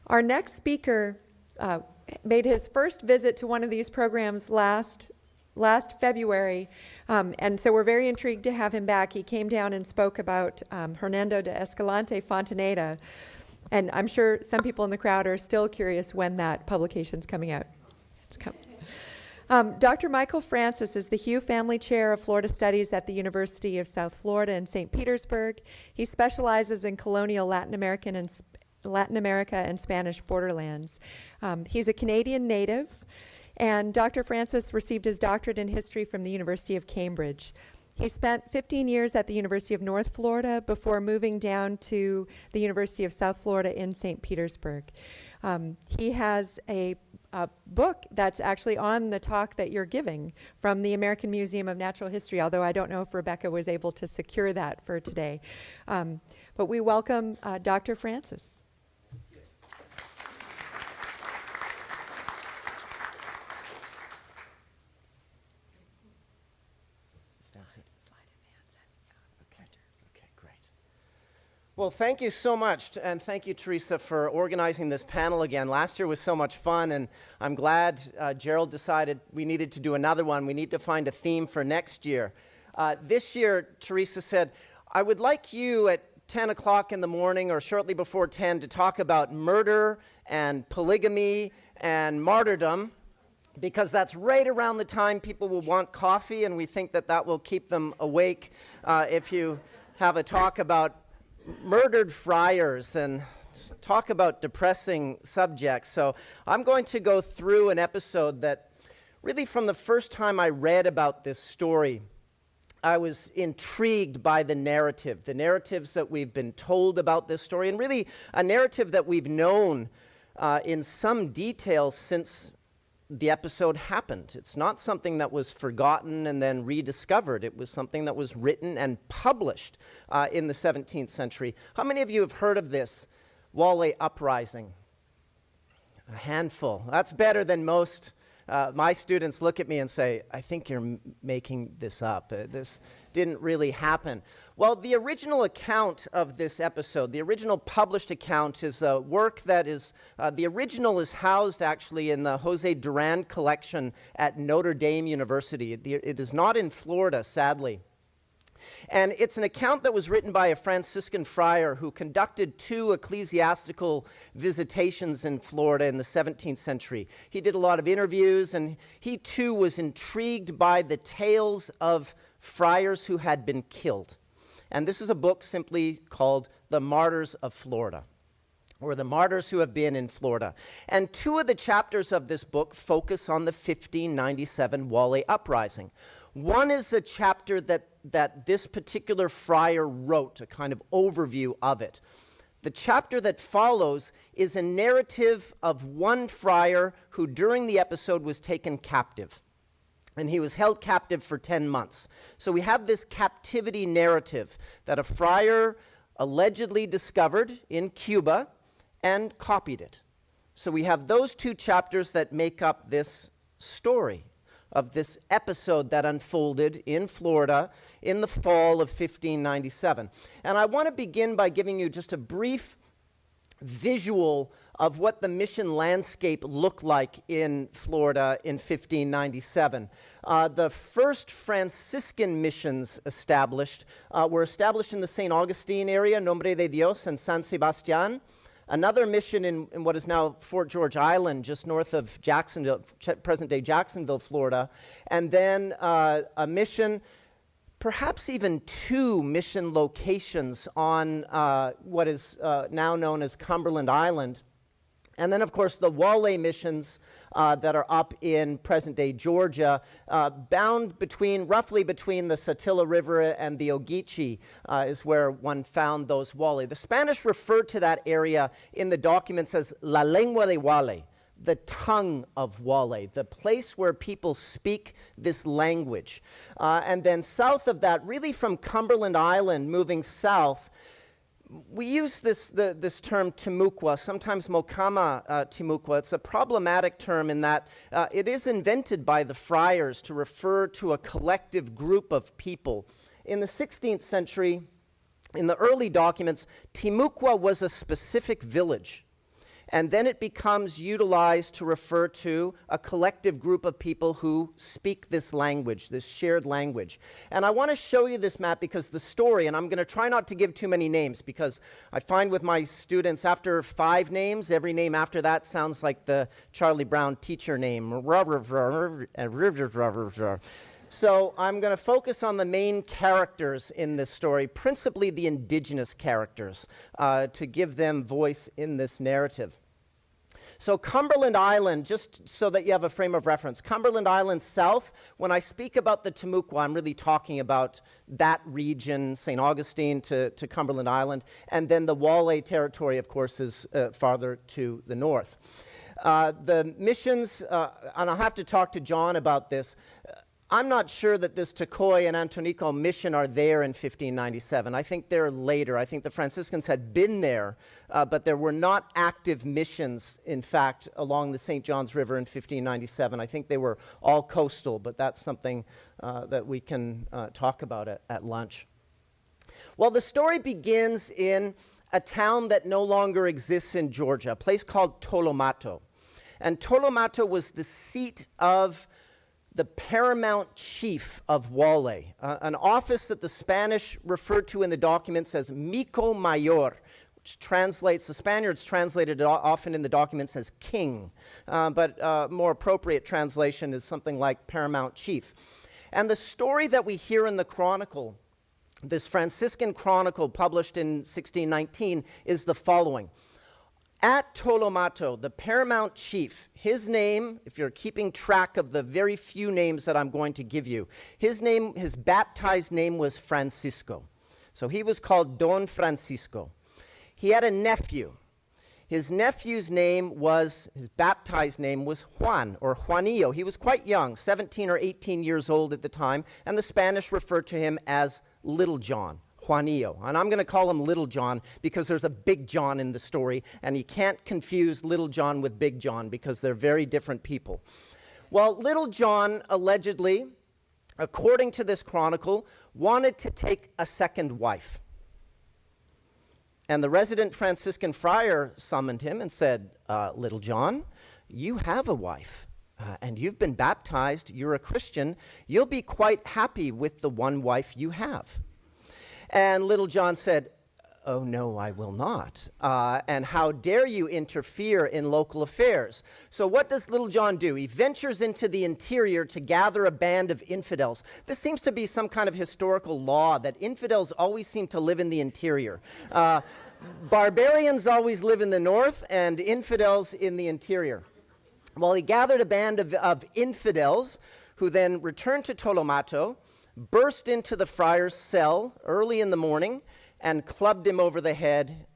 Our next speaker made his first visit to one of these programs last February, and so we're very intrigued to have him back. He came down and spoke about Hernando de Escalante Fontaneda, and I'm sure some people in the crowd are still curious when that publication's coming out. It's coming. Dr. Michael Francis is the Hugh Family Chair of Florida Studies at the University of South Florida in St. Petersburg. He specializes in colonial Latin America and Spanish borderlands. He's a Canadian native, and Dr. Francis received his doctorate in history from the University of Cambridge. He spent 15 years at the University of North Florida before moving down to the University of South Florida in St. Petersburg. He has a book that's actually on the talk that you're giving from the American Museum of Natural History, although I don't know if Rebecca was able to secure that for today. But we welcome Dr. Francis. Well, thank you so much, and thank you, Teresa, for organizing this panel again. Last year was so much fun, and I'm glad Gerald decided we needed to do another one. We need to find a theme for next year. This year, Teresa said, I would like you at 10 o'clock in the morning or shortly before 10 to talk about murder and polygamy and martyrdom, because that's right around the time people will want coffee, and we think that that will keep them awake if you have a talk about murdered friars and talk about depressing subjects. So I'm going to go through an episode that really from the first time I read about this story, I was intrigued by the narratives that we've been told about this story, and really a narrative that we've known in some detail since the episode happened. It's not something that was forgotten and then rediscovered. It was something that was written and published in the 17th century. How many of you have heard of this Guale Uprising? A handful. That's better than most. My students look at me and say, I think you're making this up. This didn't really happen. Well, the original account of this episode, the original published account, is a work that is, the original is housed actually in the Jose Durand collection at Notre Dame University. It is not in Florida, sadly. And it's an account that was written by a Franciscan friar who conducted 2 ecclesiastical visitations in Florida in the 17th century. He did a lot of interviews, and he too was intrigued by the tales of friars who had been killed. And this is a book simply called The Martyrs of Florida, or The Martyrs Who Have Been in Florida. And 2 of the chapters of this book focus on the 1597 Guale Uprising. One is a chapter that this particular friar wrote, a kind of overview of it. The chapter that follows is a narrative of one friar who during the episode was taken captive. And he was held captive for 10 months. So we have this captivity narrative that a friar allegedly discovered in Cuba and copied it. So we have those 2 chapters that make up this story of this episode that unfolded in Florida in the fall of 1597. And I want to begin by giving you just a brief visual of what the mission landscape looked like in Florida in 1597. The first Franciscan missions were established in the St. Augustine area, Nombre de Dios and San Sebastián. Another mission in what is now Fort George Island, just north of Jacksonville, present-day Jacksonville, Florida. And then a mission, perhaps even 2 mission locations on what is now known as Cumberland Island. And then, of course, the Guale missions that are up in present-day Georgia, bound roughly between the Satilla River and the Ogeechee is where one found those Guale. The Spanish referred to that area in the documents as La Lengua de Guale, the tongue of Guale, the place where people speak this language. And then south of that, really from Cumberland Island, moving south, we use this term Timucua, sometimes Mocama Timucua. It's a problematic term in that it is invented by the friars to refer to a collective group of people. In the 16th century, in the early documents, Timucua was a specific village. And then it becomes utilized to refer to a collective group of people who speak this language, this shared language. And I want to show you this map because the story, and I'm going to try not to give too many names because I find with my students after 5 names, every name after that sounds like the Charlie Brown teacher name. So I'm going to focus on the main characters in this story, principally the indigenous characters, to give them voice in this narrative. So Cumberland Island, just so that you have a frame of reference, Cumberland Island South, when I speak about the Timucua, I'm really talking about that region, St. Augustine to Cumberland Island, and then the Guale territory, of course, is farther to the north. The missions, and I'll have to talk to John about this, I'm not sure that this Tocoy and Antonico mission are there in 1597. I think they're later. I think the Franciscans had been there, but there were not active missions, in fact, along the St. Johns River in 1597. I think they were all coastal, but that's something that we can talk about at lunch. Well, the story begins in a town that no longer exists in Georgia, a place called Tolomato. And Tolomato was the seat of the paramount chief of Guale, an office that the Spanish referred to in the documents as Mico Mayor, which translates, the Spaniards translated it often in the documents as king, but more appropriate translation is something like paramount chief. And the story that we hear in the chronicle, this Franciscan chronicle published in 1619, is the following. At Tolomato, the paramount chief, his name, if you're keeping track of the very few names that I'm going to give you, his baptized name was Francisco. So he was called Don Francisco. He had a nephew. His nephew's his baptized name was Juan, or Juanillo. He was quite young, 17 or 18 years old at the time, and the Spanish referred to him as Little John. Juanillo. And I'm going to call him Little John because there's a Big John in the story, and you can't confuse Little John with Big John because they're very different people. Well, Little John allegedly, according to this chronicle, wanted to take a second wife. And the resident Franciscan friar summoned him and said, Little John, you have a wife, and you've been baptized, you're a Christian, you'll be quite happy with the one wife you have. And Little John said, oh, no, I will not. And how dare you interfere in local affairs? So what does Little John do? He ventures into the interior to gather a band of infidels. This seems to be some kind of historical law that infidels always seem to live in the interior. Barbarians always live in the north and infidels in the interior. Well, he gathered a band of infidels who then returned to Tolomato, burst into the friar's cell early in the morning, and clubbed him over the head,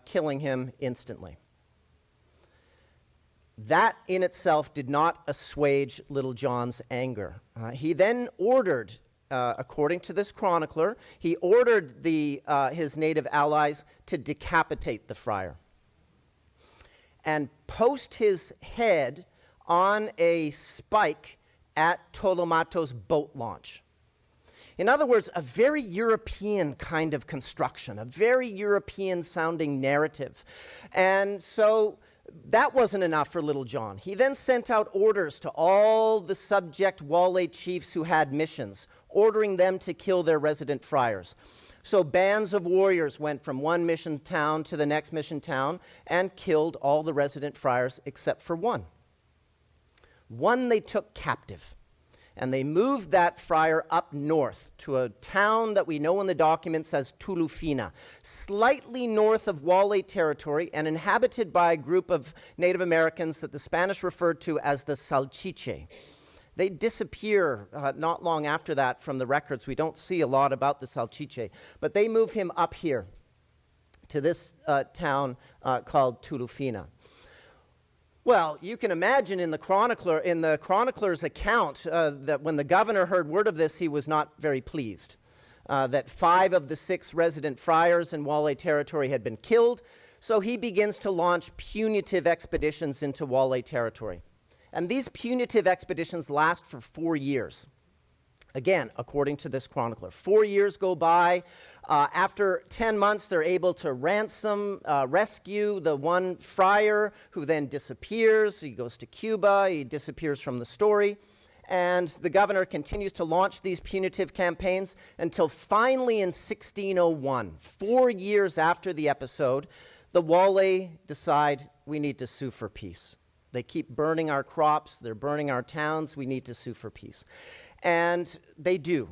killing him instantly. That in itself did not assuage Little John's anger. He then ordered, according to this chronicler, he ordered his native allies to decapitate the friar and post his head on a spike at Tolomato's boat launch. In other words, a very European kind of construction, a very European-sounding narrative. And so that wasn't enough for Little John. He then sent out orders to all the subject Guale chiefs who had missions, ordering them to kill their resident friars. So bands of warriors went from one mission town to the next mission town and killed all the resident friars except for one. One they took captive. And they moved that friar up north to a town that we know in the documents as Tulufina, slightly north of Guale territory and inhabited by a group of Native Americans that the Spanish referred to as the Salchiche. They disappear not long after that from the records. We don't see a lot about the Salchiche, but they move him up here to this town called Tulufina. Well, you can imagine in the chronicler's account that when the governor heard word of this, he was not very pleased. That 5 of the 6 resident friars in Guale territory had been killed, so he begins to launch punitive expeditions into Guale territory. And these punitive expeditions last for 4 years. Again, according to this chronicler. 4 years go by. After 10 months, they're able to rescue the one friar who then disappears. He goes to Cuba. He disappears from the story. And the governor continues to launch these punitive campaigns until finally in 1601, 4 years after the episode, the Guale decide we need to sue for peace. They keep burning our crops. They're burning our towns. We need to sue for peace. And they do.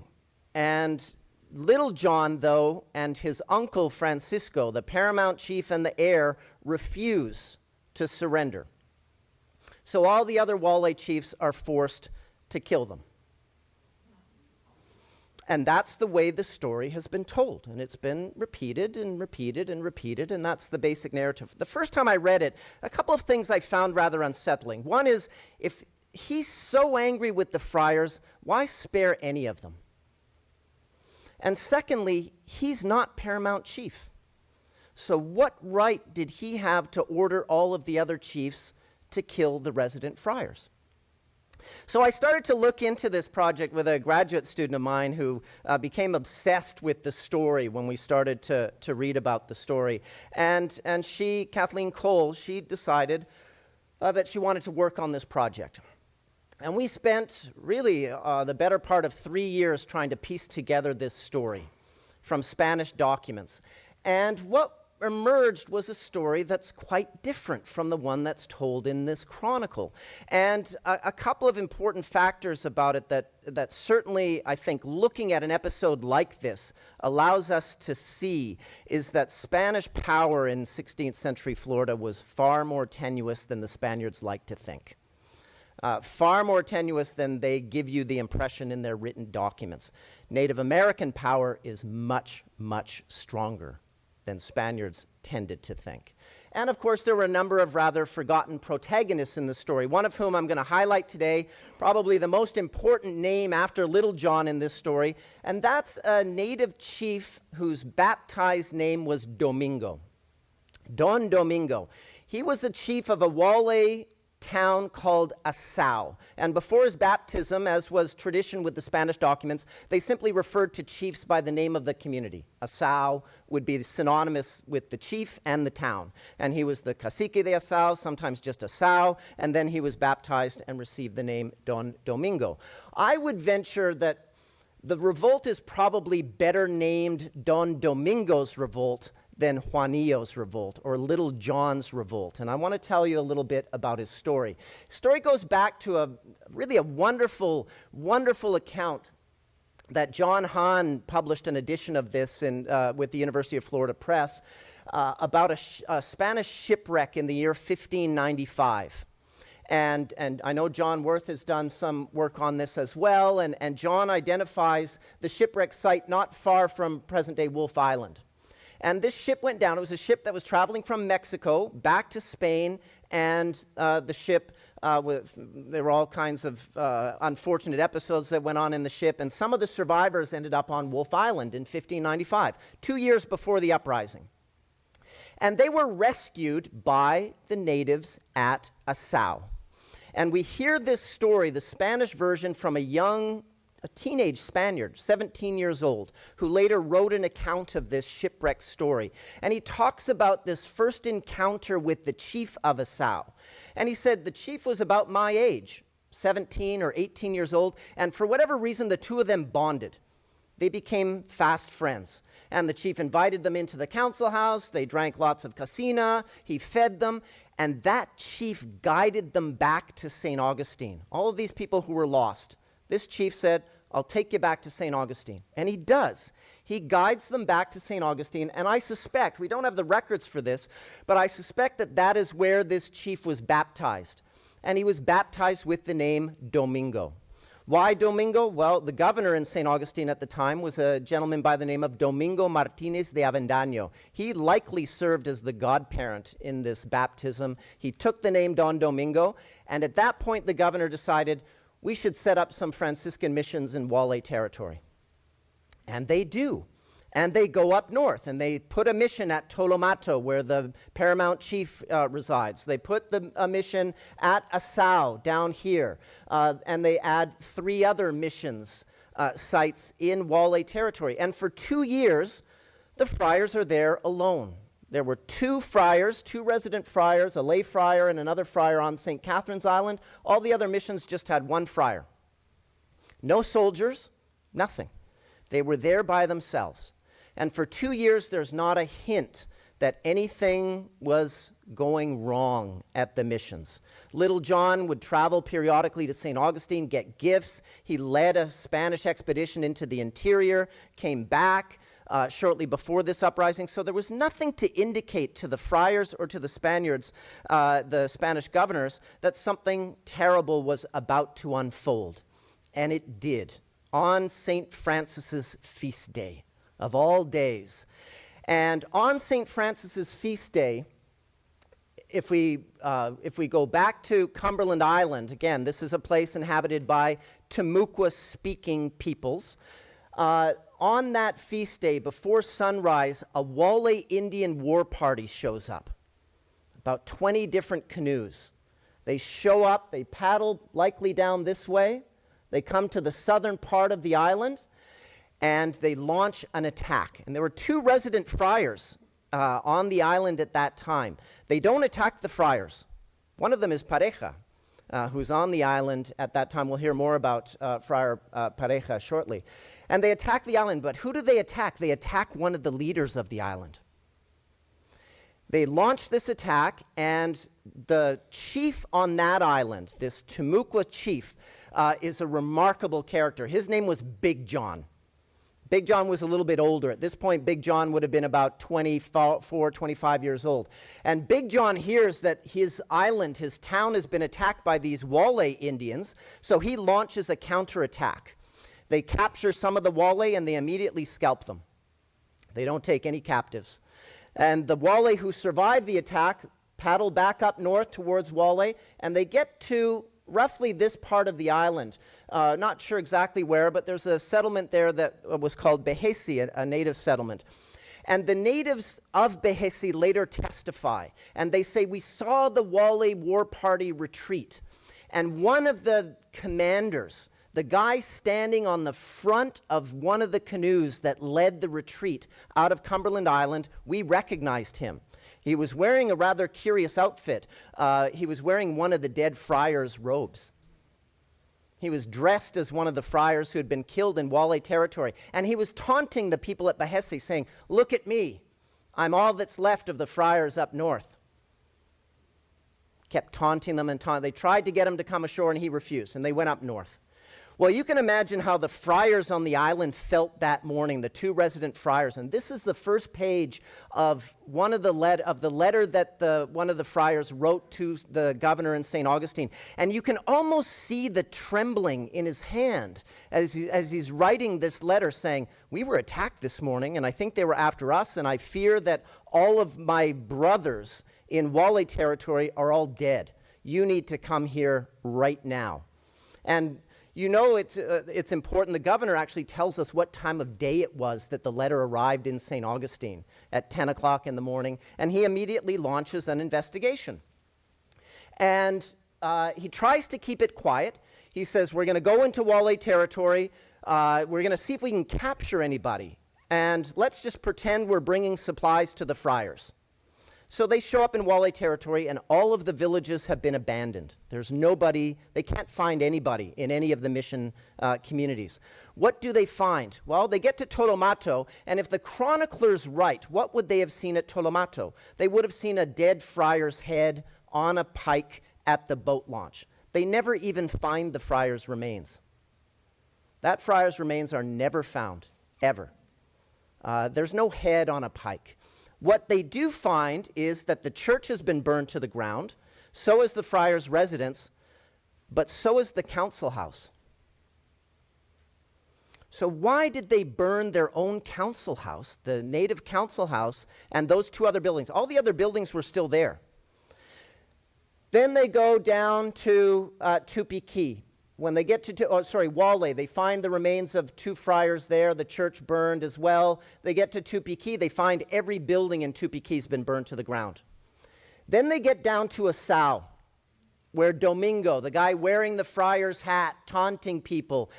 And Little John, though, and his uncle Francisco, the paramount chief and the heir, refuse to surrender. So all the other Guale chiefs are forced to kill them. And that's the way the story has been told. And it's been repeated and repeated and repeated, and that's the basic narrative. The first time I read it, a couple of things I found rather unsettling. One is, if he's so angry with the friars, why spare any of them? And secondly, he's not paramount chief. So what right did he have to order all of the other chiefs to kill the resident friars? So I started to look into this project with a graduate student of mine who became obsessed with the story when we started to read about the story. And she, Kathleen Cole, she decided that she wanted to work on this project. And we spent really the better part of 3 years trying to piece together this story from Spanish documents. And what emerged was a story that's quite different from the one that's told in this chronicle. And a couple of important factors about it that certainly, I think, looking at an episode like this allows us to see is that Spanish power in 16th century Florida was far more tenuous than the Spaniards like to think. Far more tenuous than they give you the impression in their written documents. Native American power is much, much stronger than Spaniards tended to think. And of course, there were a number of rather forgotten protagonists in the story, one of whom I'm going to highlight today, probably the most important name after Little John in this story, and that's a native chief whose baptized name was Domingo. Don Domingo. He was a chief of a Guale town called Asau. And before his baptism, as was tradition with the Spanish documents, they simply referred to chiefs by the name of the community. Asau would be synonymous with the chief and the town. And he was the cacique de Asau, sometimes just Asau, and then he was baptized and received the name Don Domingo. I would venture that the revolt is probably better named Don Domingo's revolt than Juanillo's revolt or Little John's revolt. And I want to tell you a little bit about his story. His story goes back to a wonderful, wonderful account that John Hahn published an edition of this with the University of Florida Press about a Spanish shipwreck in the year 1595. And I know John Worth has done some work on this as well, and John identifies the shipwreck site not far from present-day Wolf Island. And this ship went down. It was a ship that was traveling from Mexico back to Spain, and the ship, there were all kinds of unfortunate episodes that went on in the ship, and some of the survivors ended up on Wolf Island in 1595, 2 years before the Uprising. And they were rescued by the natives at Asau. And we hear this story, the Spanish version, from a teenage Spaniard, 17 years old, who later wrote an account of this shipwreck story. And he talks about this first encounter with the chief of Asau. And he said the chief was about my age, 17 or 18 years old, and for whatever reason, the two of them bonded. They became fast friends. And the chief invited them into the council house. They drank lots of casina. He fed them. And that chief guided them back to St. Augustine. All of these people who were lost. This chief said, I'll take you back to St. Augustine. And he does. He guides them back to St. Augustine. And I suspect, we don't have the records for this, but I suspect that that is where this chief was baptized. And he was baptized with the name Domingo. Why Domingo? Well, the governor in St. Augustine at the time was a gentleman by the name of Domingo Martinez de Avendaño. He likely served as the godparent in this baptism. He took the name Don Domingo, and at that point the governor decided we should set up some Franciscan missions in Guale territory. And they do. And they go up north, and they put a mission at Tolomato, where the paramount chief resides. They put a mission at Asau, down here, and they add 3 other missions sites in Guale territory. And for 2 years, the friars are there alone. There were 2 friars, 2 resident friars, a lay friar and another friar on St. Catherine's Island. All the other missions just had 1 friar. No soldiers, nothing. They were there by themselves. And for 2 years, there's not a hint that anything was going wrong at the missions. Little John would travel periodically to St. Augustine, get gifts. He led a Spanish expedition into the interior, came back shortly before this uprising. So there was nothing to indicate to the friars or to the Spaniards, the Spanish governors, that something terrible was about to unfold. And it did, on St. Francis's feast day, of all days. And on St. Francis's feast day, if we go back to Cumberland Island, again, this is a place inhabited by Timucua-speaking peoples. On that feast day, before sunrise, a Guale Indian war party shows up. About 20 different canoes. They show up, they paddle likely down this way. They come to the southern part of the island, and they launch an attack. And there were 2 resident friars on the island at that time. They don't attack the friars. One of them is Pareja, who's on the island at that time. We'll hear more about Friar Pareja shortly. And they attack the island, but who do they attack? They attack one of the leaders of the island. They launch this attack, and the chief on that island, this Timucua chief, is a remarkable character. His name was Big John. Big John was a little bit older. At this point, Big John would have been about 24, 25 years old. And Big John hears that his island, his town, has been attacked by these Guale Indians, so he launches a counterattack. They capture some of the Guale, and they immediately scalp them. They don't take any captives. And the Guale who survived the attack paddle back up north towards Guale, and they get to roughly this part of the island. Not sure exactly where, but there's a settlement there that was called Behesi, a native settlement. And the natives of Behesi later testify, and they say, we saw the Guale war party retreat. And one of the commanders, the guy standing on the front of one of the canoes that led the retreat out of Cumberland Island, we recognized him. He was wearing a rather curious outfit. He was wearing one of the dead friars' robes. He was dressed as one of the friars who had been killed in Guale territory. And he was taunting the people at Behesi, saying, look at me. I'm all that's left of the friars up north. Kept taunting them and taunting. They tried to get him to come ashore, and he refused, and they went up north. Well, you can imagine how the friars on the island felt that morning, the 2 resident friars. And this is the first page of the letter that one of the friars wrote to the governor in St. Augustine. And you can almost see the trembling in his hand as he's writing this letter, saying, we were attacked this morning, and I think they were after us, and I fear that all of my brothers in Guale territory are all dead. You need to come here right now. And you know it's important. The governor actually tells us what time of day it was that the letter arrived in St. Augustine, at 10 o'clock in the morning, and he immediately launches an investigation. And he tries to keep it quiet. He says, we're going to go into Guale territory. We're going to see if we can capture anybody. And let's just pretend we're bringing supplies to the friars. So they show up in Guale territory, and all of the villages have been abandoned. There's nobody, they can't find anybody in any of the mission communities. What do they find? Well, they get to Tolomato, and if the chronicler's right, what would they have seen at Tolomato? They would have seen a dead friar's head on a pike at the boat launch. They never even find the friar's remains. That friar's remains are never found, ever. There's no head on a pike. What they do find is that the church has been burned to the ground, so is the friar's residence, but so is the council house. So why did they burn their own council house, the native council house, and those 2 other buildings? All the other buildings were still there. Then they go down to Tupiqui. When they get to Guale, they find the remains of 2 friars there, the church burned as well. They get to Tupiqui, they find every building in Tupiqui has been burned to the ground. Then they get down to Asau. where Domingo, the guy wearing the friar's hat, taunting people,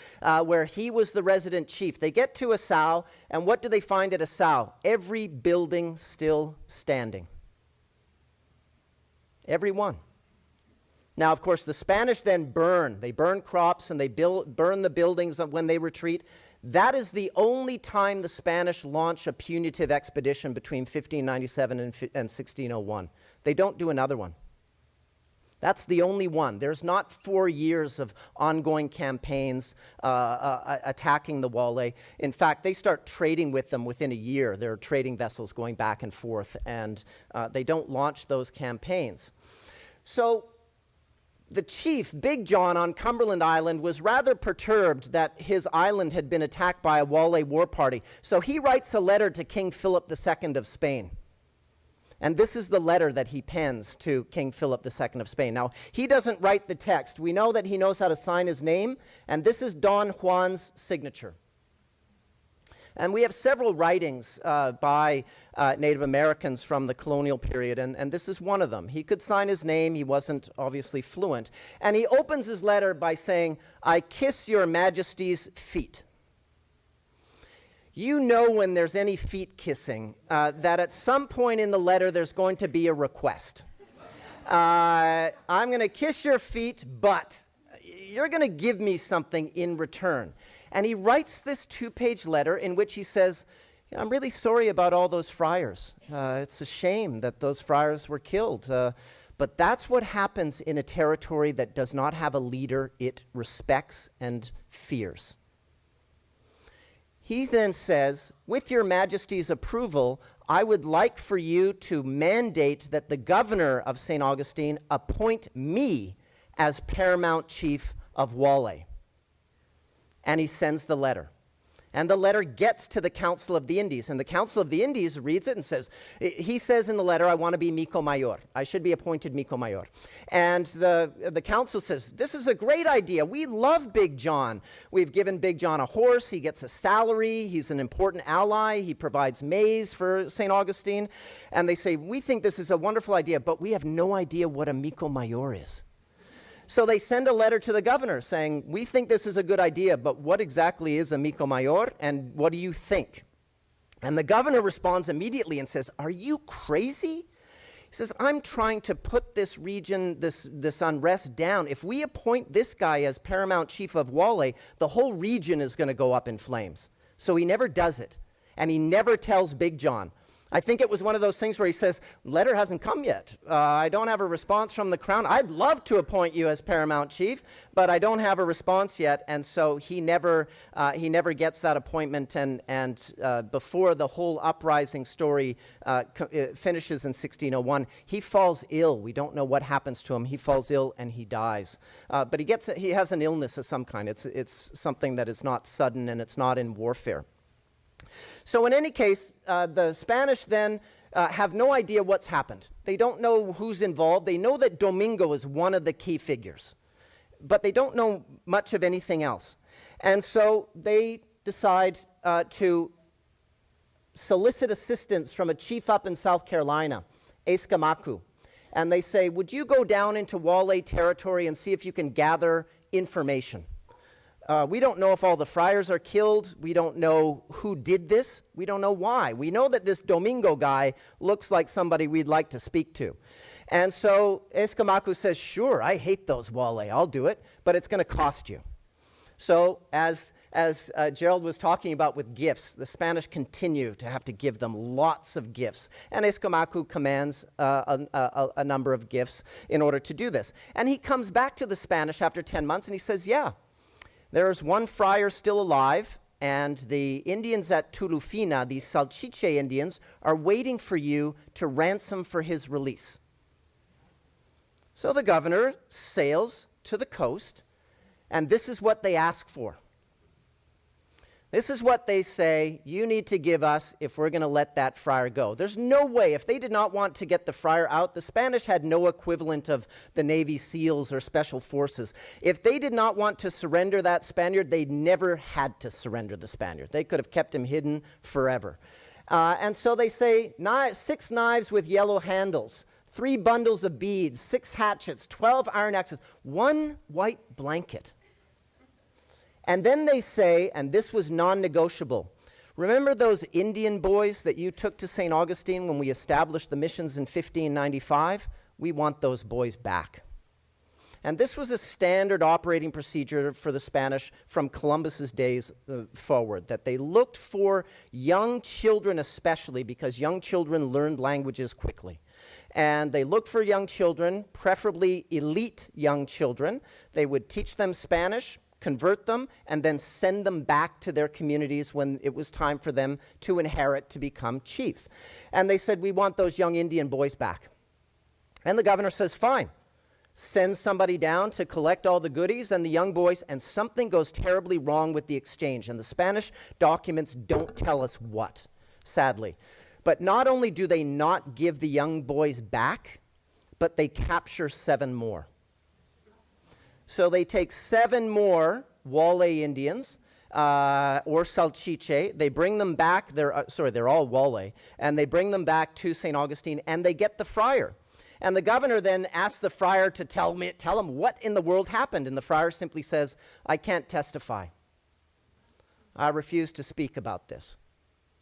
where he was the resident chief. They get to Asau, and what do they find at Asau? Every building still standing. Every one. Now, of course, the Spanish then burn. They burn crops and they burn the buildings when they retreat. That is the only time the Spanish launch a punitive expedition between 1597 and 1601. They don't do another one. That's the only one. There's not 4 years of ongoing campaigns attacking the Guale. In fact, they start trading with them within a year. There are trading vessels going back and forth, and they don't launch those campaigns. So the chief, Big John, on Cumberland Island was rather perturbed that his island had been attacked by a Guale war party. So he writes a letter to King Philip II of Spain. And this is the letter that he pens to King Philip II of Spain. Now, he doesn't write the text. We know that he knows how to sign his name, and this is Don Juan's signature. And we have several writings by Native Americans from the colonial period, and this is one of them. He could sign his name. He wasn't obviously fluent. And he opens his letter by saying, "I kiss your majesty's feet." You know, when there's any feet kissing, that at some point in the letter there's going to be a request. I'm going to kiss your feet, but you're going to give me something in return. And he writes this 2-page letter in which he says, I'm really sorry about all those friars. It's a shame that those friars were killed. But that's what happens in a territory that does not have a leader it respects and fears. He then says, with your majesty's approval, I would like for you to mandate that the governor of St. Augustine appoint me as paramount chief of Guale. And he sends the letter. And the letter gets to the Council of the Indies. And the Council of the Indies reads it and says, he says in the letter, I want to be Mico Mayor. I should be appointed Mico Mayor. And the council says, this is a great idea. We love Big John. We've given Big John a horse. He gets a salary. He's an important ally. He provides maize for St. Augustine. And they say, we think this is a wonderful idea, but we have no idea what a Mico Mayor is. So they send a letter to the governor saying, we think this is a good idea, but what exactly is a Mico Mayor, and what do you think? And the governor responds immediately and says, are you crazy? He says, I'm trying to put this region, this unrest down. If we appoint this guy as paramount chief of Guale, the whole region is going to go up in flames. So he never does it, and he never tells Big John. I think it was one of those things where he says, letter hasn't come yet. I don't have a response from the crown. I'd love to appoint you as paramount chief, but I don't have a response yet. And so he never gets that appointment. And before the whole uprising story finishes in 1601, he falls ill. We don't know what happens to him. He falls ill and he dies. But he has an illness of some kind. It's something that is not sudden and it's not in warfare. So in any case, the Spanish then have no idea what's happened. They don't know who's involved. They know that Domingo is one of the key figures, but they don't know much of anything else. And so they decide to solicit assistance from a chief up in South Carolina, Aku. And they say, would you go down into Guale territory and see if you can gather information? We don't know if all the friars are killed. We don't know who did this. We don't know why. We know that this Domingo guy looks like somebody we'd like to speak to. And so Aku says, sure, I hate those Guale. I'll do it, but it's going to cost you. So as Gerald was talking about with gifts, the Spanish continue to have to give them lots of gifts. And Aku commands a number of gifts in order to do this. And he comes back to the Spanish after 10 months and he says, yeah, there's one friar still alive, and the Indians at Tulufina, these Salchiche Indians, are waiting for you to ransom for his release. So the governor sails to the coast, and this is what they ask for. This is what they say, you need to give us if we're going to let that friar go. There's no way, if they did not want to get the friar out, the Spanish had no equivalent of the Navy SEALs or Special Forces. If they did not want to surrender that Spaniard, they never had to surrender the Spaniard. They could have kept him hidden forever. And so they say, 6 knives with yellow handles, 3 bundles of beads, 6 hatchets, 12 iron axes, 1 white blanket. And then they say, and this was non-negotiable, remember those Indian boys that you took to St. Augustine when we established the missions in 1595? We want those boys back. And this was a standard operating procedure for the Spanish from Columbus's days forward, that they looked for young children especially, because young children learned languages quickly. And they looked for young children, preferably elite young children. They would teach them Spanish, convert them, and then send them back to their communities when it was time for them to inherit to become chief. And they said, we want those young Indian boys back. And the governor says, fine. Sends somebody down to collect all the goodies and the young boys, and something goes terribly wrong with the exchange. And the Spanish documents don't tell us what, sadly. But not only do they not give the young boys back, but they capture 7 more. So they take 7 more Guale Indians, or Salchiche. They bring them back, they're all Guale, and they bring them back to St. Augustine, and they get the friar. And the governor then asks the friar to tell him what in the world happened. And the friar simply says, I can't testify. I refuse to speak about this.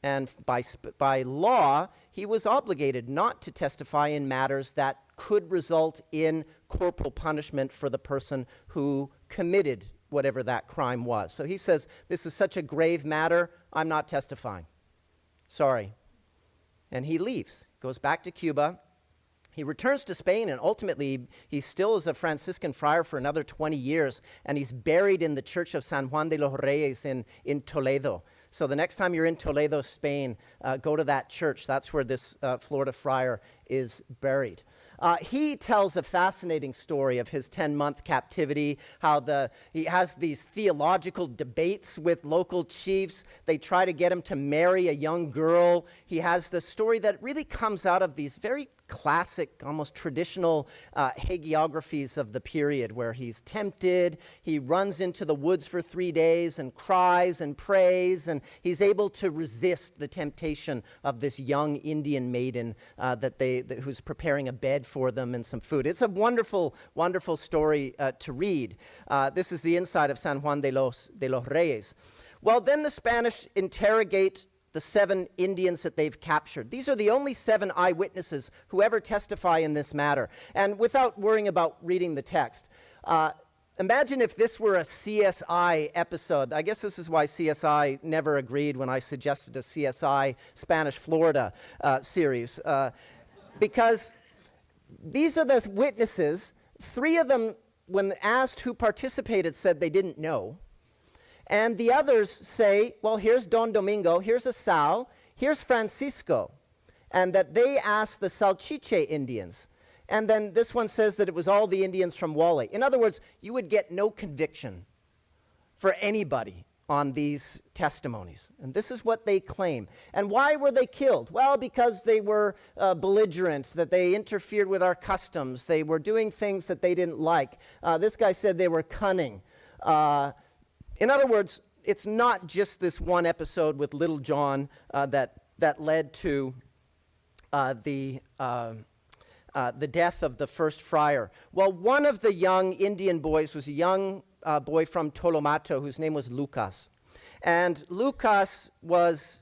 And by law, he was obligated not to testify in matters that could result in corporal punishment for the person who committed whatever that crime was. So he says, this is such a grave matter, I'm not testifying. Sorry. And he leaves, goes back to Cuba. He returns to Spain, and ultimately, he still is a Franciscan friar for another 20 years, and he's buried in the church of San Juan de los Reyes in Toledo. So the next time you're in Toledo, Spain, go to that church. That's where this Florida friar is buried. He tells a fascinating story of his 10-month captivity, how he has these theological debates with local chiefs. They try to get him to marry a young girl. He has the story that really comes out of these very classic, almost traditional hagiographies of the period, where he's tempted, he runs into the woods for 3 days and cries and prays, and he's able to resist the temptation of this young Indian maiden who's preparing a bed for them and some food. It's a wonderful, wonderful story to read. This is the inside of San Juan de los Reyes. Well, then the Spanish interrogate the 7 Indians that they've captured. These are the only 7 eyewitnesses who ever testify in this matter. And without worrying about reading the text, imagine if this were a CSI episode. I guess this is why CSI never agreed when I suggested a CSI Spanish Florida series. Because these are the witnesses. 3 of them, when asked who participated, said they didn't know. And the others say, well, here's Don Domingo, here's Asal, here's Francisco. And that they asked the Salchiche Indians. And then this one says that it was all the Indians from Guale. In other words, you would get no conviction for anybody on these testimonies. And this is what they claim. And why were they killed? Well, because they were belligerent, that they interfered with our customs. They were doing things that they didn't like. This guy said they were cunning. In other words, it's not just this one episode with Little John that led to the death of the first friar. Well, one of the young Indian boys was a young boy from Tolomato whose name was Lucas. And Lucas was,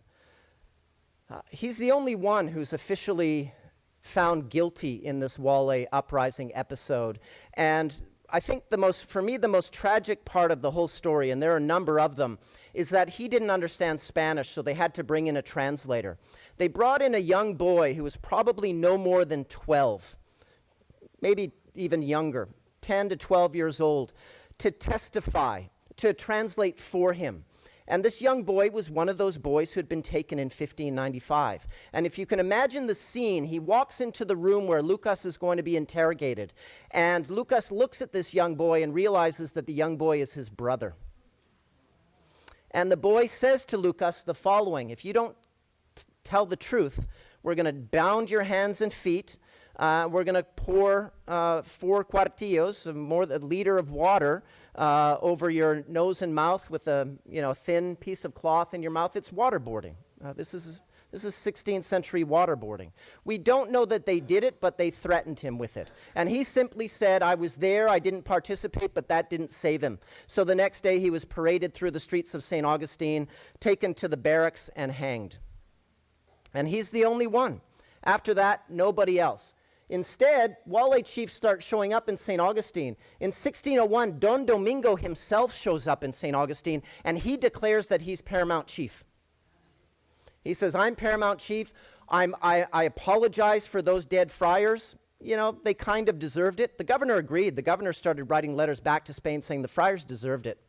he's the only one who's officially found guilty in this Guale uprising episode. And I think for me, the most tragic part of the whole story, and there are a number of them, is that he didn't understand Spanish, so they had to bring in a translator. They brought in a young boy who was probably no more than 12, maybe even younger, 10 to 12 years old, to testify, to translate for him. And this young boy was one of those boys who had been taken in 1595. And if you can imagine the scene, he walks into the room where Lucas is going to be interrogated. And Lucas looks at this young boy and realizes that the young boy is his brother. And the boy says to Lucas the following: if you don't tell the truth, we're going to bound your hands and feet. We're going to pour 4 cuartillos, a liter of water, over your nose and mouth with a thin piece of cloth in your mouth. It's waterboarding. This is 16th century waterboarding. We don't know that they did it, but they threatened him with it. And he simply said, I was there, I didn't participate, but that didn't save him. So the next day he was paraded through the streets of St. Augustine, taken to the barracks and hanged. And he's the only one. After that, nobody else. Instead, Guale chiefs start showing up in St. Augustine. In 1601, Don Domingo himself shows up in St. Augustine, and he declares that he's paramount chief. He says, I'm paramount chief. I apologize for those dead friars. You know, they kind of deserved it. The governor agreed. The governor started writing letters back to Spain saying the friars deserved it.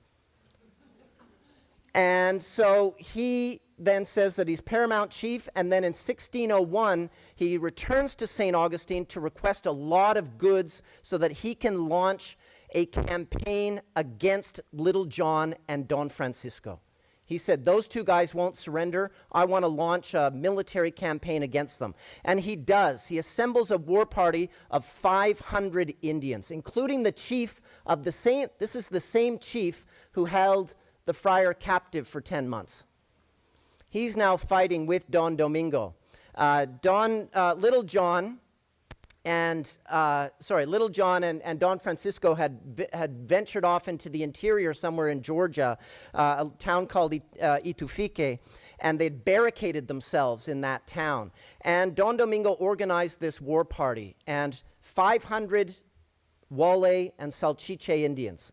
And so he then says that he's paramount chief, and then in 1601, he returns to St. Augustine to request a lot of goods so that he can launch a campaign against Little John and Don Francisco. He said, those two guys won't surrender. I want to launch a military campaign against them. And he does. He assembles a war party of 500 Indians, including the chief of the same, this is the same chief who held the friar captive for 10 months. He's now fighting with Don Domingo. Little John and Don Francisco had ventured off into the interior somewhere in Georgia, a town called Itufique, and they'd barricaded themselves in that town. And Don Domingo organized this war party, and 500 Guale and Salchiche Indians,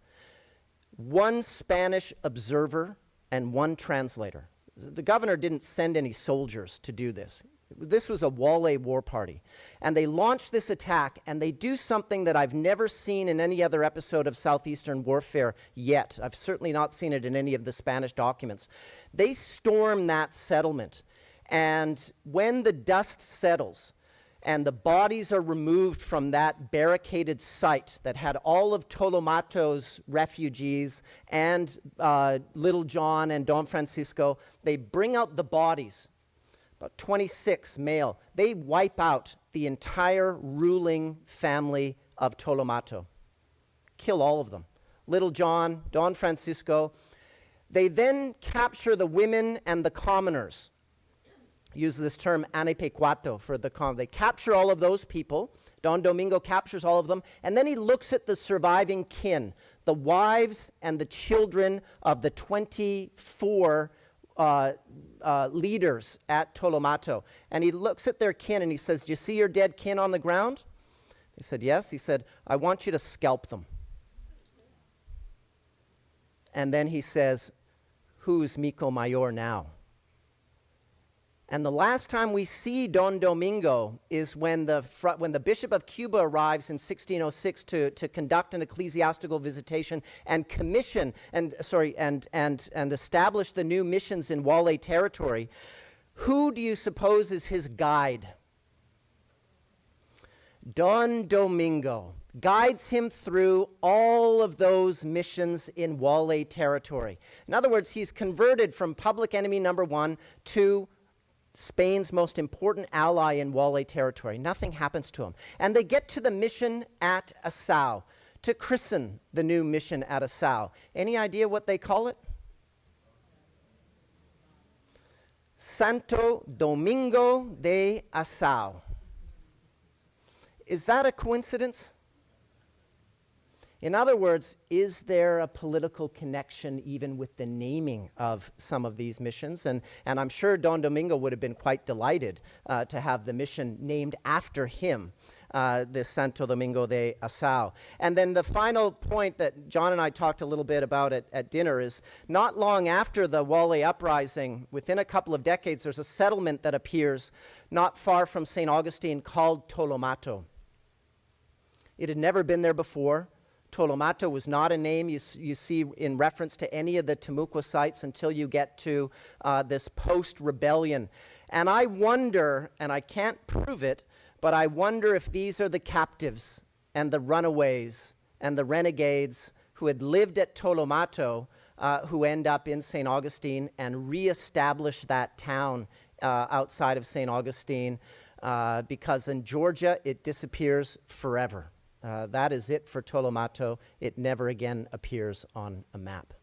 one Spanish observer, and one translator. The governor didn't send any soldiers to do this. This was a Guale war party. And they launch this attack, and they do something that I've never seen in any other episode of Southeastern warfare yet. I've certainly not seen it in any of the Spanish documents. They storm that settlement. And when the dust settles, and the bodies are removed from that barricaded site that had all of Tolomato's refugees and Little John and Don Francisco, they bring out the bodies, about 26 male. They wipe out the entire ruling family of Tolomato, kill all of them. Little John, Don Francisco. They then capture the women and the commoners. Use this term anepecuato for the they capture all of those people. Don Domingo captures all of them, and then he looks at the surviving kin, the wives and the children of the 24 leaders at Tolomato. And he looks at their kin and he says, do you see your dead kin on the ground? They said, yes. He said, I want you to scalp them. And then he says, who's Mico Mayor now? And the last time we see Don Domingo is when the Bishop of Cuba arrives in 1606 to conduct an ecclesiastical visitation and commission and establish the new missions in Guale territory. Who do you suppose is his guide? Don Domingo guides him through all of those missions in Guale territory. In other words, he's converted from public enemy number one to Spain's most important ally in Guale territory. Nothing happens to him. And they get to the mission at Asau to christen the new mission at Asau. Any idea what they call it? Santo Domingo de Asau. Is that a coincidence? In other words, is there a political connection even with the naming of some of these missions? And I'm sure Don Domingo would have been quite delighted to have the mission named after him, the Santo Domingo de Asau. And then the final point that John and I talked a little bit about at dinner is not long after the Guale Uprising, within a couple of decades, there's a settlement that appears not far from St. Augustine called Tolomato. It had never been there before. Tolomato was not a name you see in reference to any of the Timucua sites until you get to this post-rebellion. And I wonder, and I can't prove it, but I wonder if these are the captives and the runaways and the renegades who had lived at Tolomato who end up in St. Augustine and reestablish that town outside of St. Augustine because in Georgia it disappears forever. That is it for Tolomato. It never again appears on a map.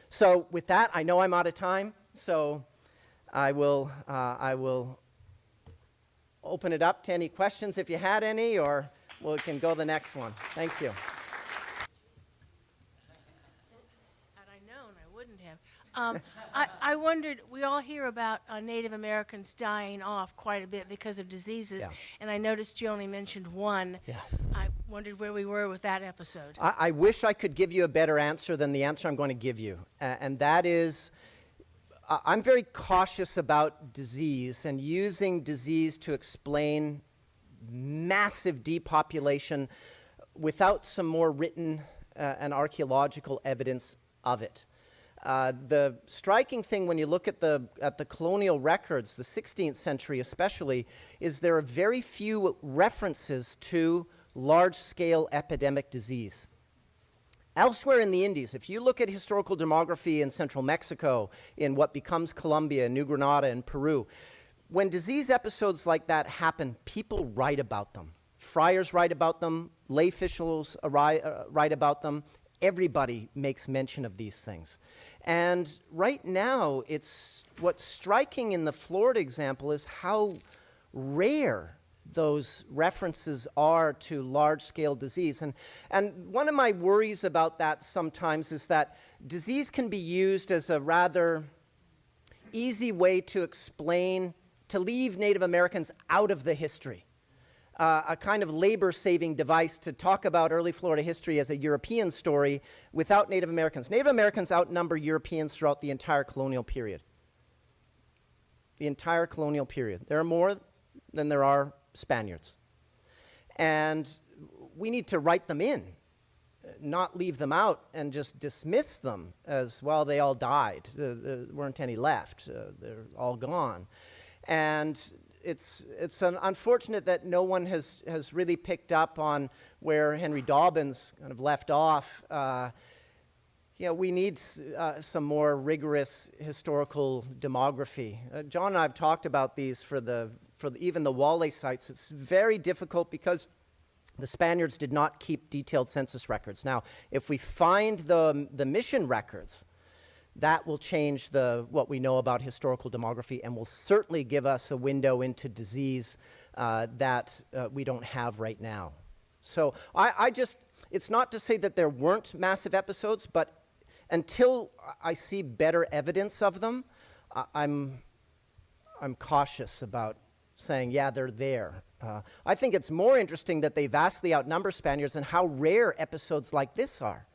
So with that, I know I'm out of time. So I will open it up to any questions if you had any, or we can go to the next one. Thank you. Had I known, I wouldn't have. I wondered, we all hear about Native Americans dying off quite a bit because of diseases, Yeah. and I noticed you only mentioned one. Yeah. I wondered where we were with that episode. I wish I could give you a better answer than the answer I'm going to give you, and that is, I'm very cautious about disease and using disease to explain massive depopulation without some more written and archaeological evidence of it. The striking thing when you look at the colonial records, the 16th century especially, is there are very few references to large-scale epidemic disease. Elsewhere in the Indies, if you look at historical demography in central Mexico, in what becomes Colombia, New Granada, and Peru, when disease episodes like that happen, people write about them. Friars write about them, lay officials write about them. Everybody makes mention of these things. And right now, what's striking in the Florida example is how rare those references are to large-scale disease. And one of my worries about that sometimes is that disease can be used as a rather easy way to explain, to leave Native Americans out of the history. A kind of labor-saving device to talk about early Florida history as a European story without Native Americans. Native Americans outnumber Europeans throughout the entire colonial period. The entire colonial period. There are more than there are Spaniards. And we need to write them in, not leave them out and just dismiss them as, well, they all died. There weren't any left. They're all gone. And it's unfortunate that no one has really picked up on where Henry Dobbins kind of left off. We need some more rigorous historical demography. John and I have talked about these for even the Guale sites. It's very difficult because the Spaniards did not keep detailed census records. Now, if we find the mission records, that will change what we know about historical demography and will certainly give us a window into disease that we don't have right now. So it's not to say that there weren't massive episodes, but until I see better evidence of them, I'm cautious about saying, yeah, they're there. I think it's more interesting that they vastly outnumber Spaniards and how rare episodes like this are.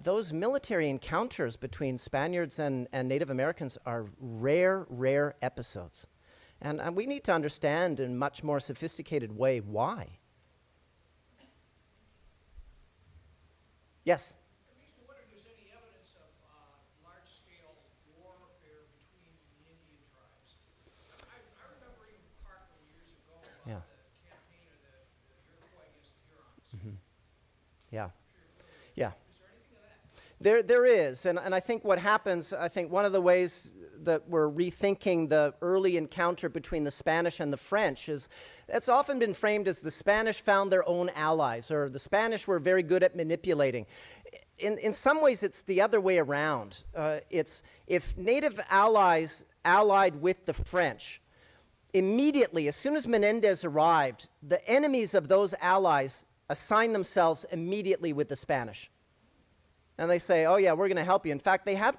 Those military encounters between Spaniards and Native Americans are rare episodes. And we need to understand in a much more sophisticated way why. Yes? It makes me wonder if there's any evidence of large-scale warfare between the Indian tribes. I remember even part of years ago about the campaign of the Iroquois against the Hurons. Mm-hmm. Yeah. Yeah. Is there anything of that? There is, and I think what happens, I think one of the ways that we're rethinking the early encounter between the Spanish and the French is, it's often been framed as the Spanish found their own allies, or the Spanish were very good at manipulating. In some ways, it's the other way around. It's if native allies allied with the French, immediately, as soon as Menendez arrived, the enemies of those allies assign themselves immediately with the Spanish. And they say, oh yeah, we're going to help you. In fact, they have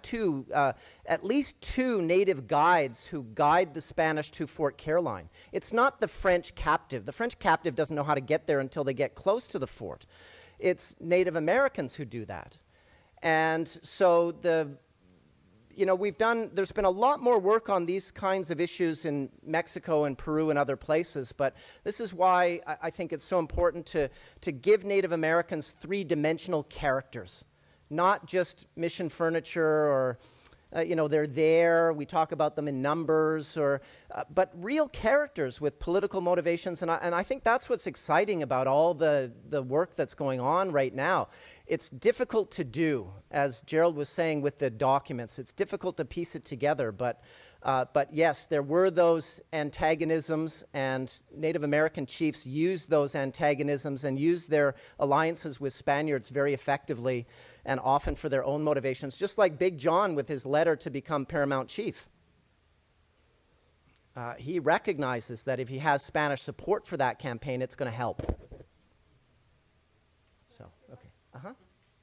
at least two native guides who guide the Spanish to Fort Caroline. It's not the French captive. The French captive doesn't know how to get there until they get close to the fort. It's Native Americans who do that. And so there's been a lot more work on these kinds of issues in Mexico and Peru and other places, but this is why I think it's so important to give Native Americans three-dimensional characters. Not just mission furniture or, they're there, we talk about them in numbers, but real characters with political motivations. And I think that's what's exciting about all the work that's going on right now. It's difficult to do, as Gerald was saying with the documents. It's difficult to piece it together, but yes, there were those antagonisms, and Native American chiefs used those antagonisms and used their alliances with Spaniards very effectively and often for their own motivations, just like Big John with his letter to become paramount chief. he recognizes that if he has Spanish support for that campaign, it's going to help. So, okay. Uh-huh.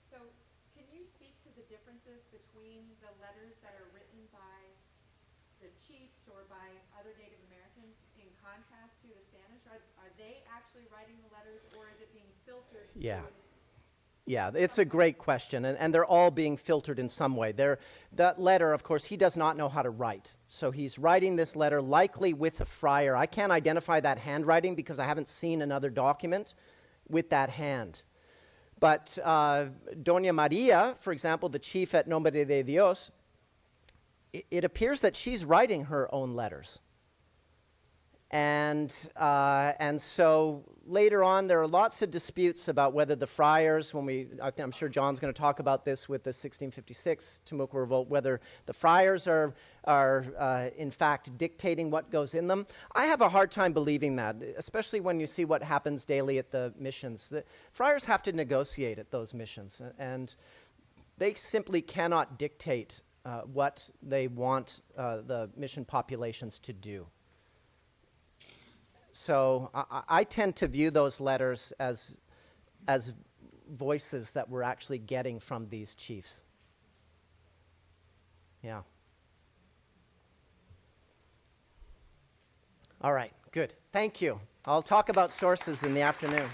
So, can you speak to the differences between the letters that are written by the chiefs or by other Native Americans in contrast to the Spanish? Are they actually writing the letters, or is it being filtered? Yeah. through- Yeah, it's a great question, and they're all being filtered in some way. That letter, of course, he does not know how to write. So he's writing this letter likely with a friar. I can't identify that handwriting because I haven't seen another document with that hand. But Doña Maria, for example, the chief at Nombre de Dios, it appears that she's writing her own letters. And so later on, there are lots of disputes about whether the friars, I'm sure John's going to talk about this with the 1656 Temuco Revolt, whether the friars are in fact dictating what goes in them. I have a hard time believing that, especially when you see what happens daily at the missions. The friars have to negotiate at those missions, and they simply cannot dictate what they want the mission populations to do. So I tend to view those letters as voices that we're actually getting from these chiefs. Yeah. All right, good. Thank you. I'll talk about sources in the afternoon.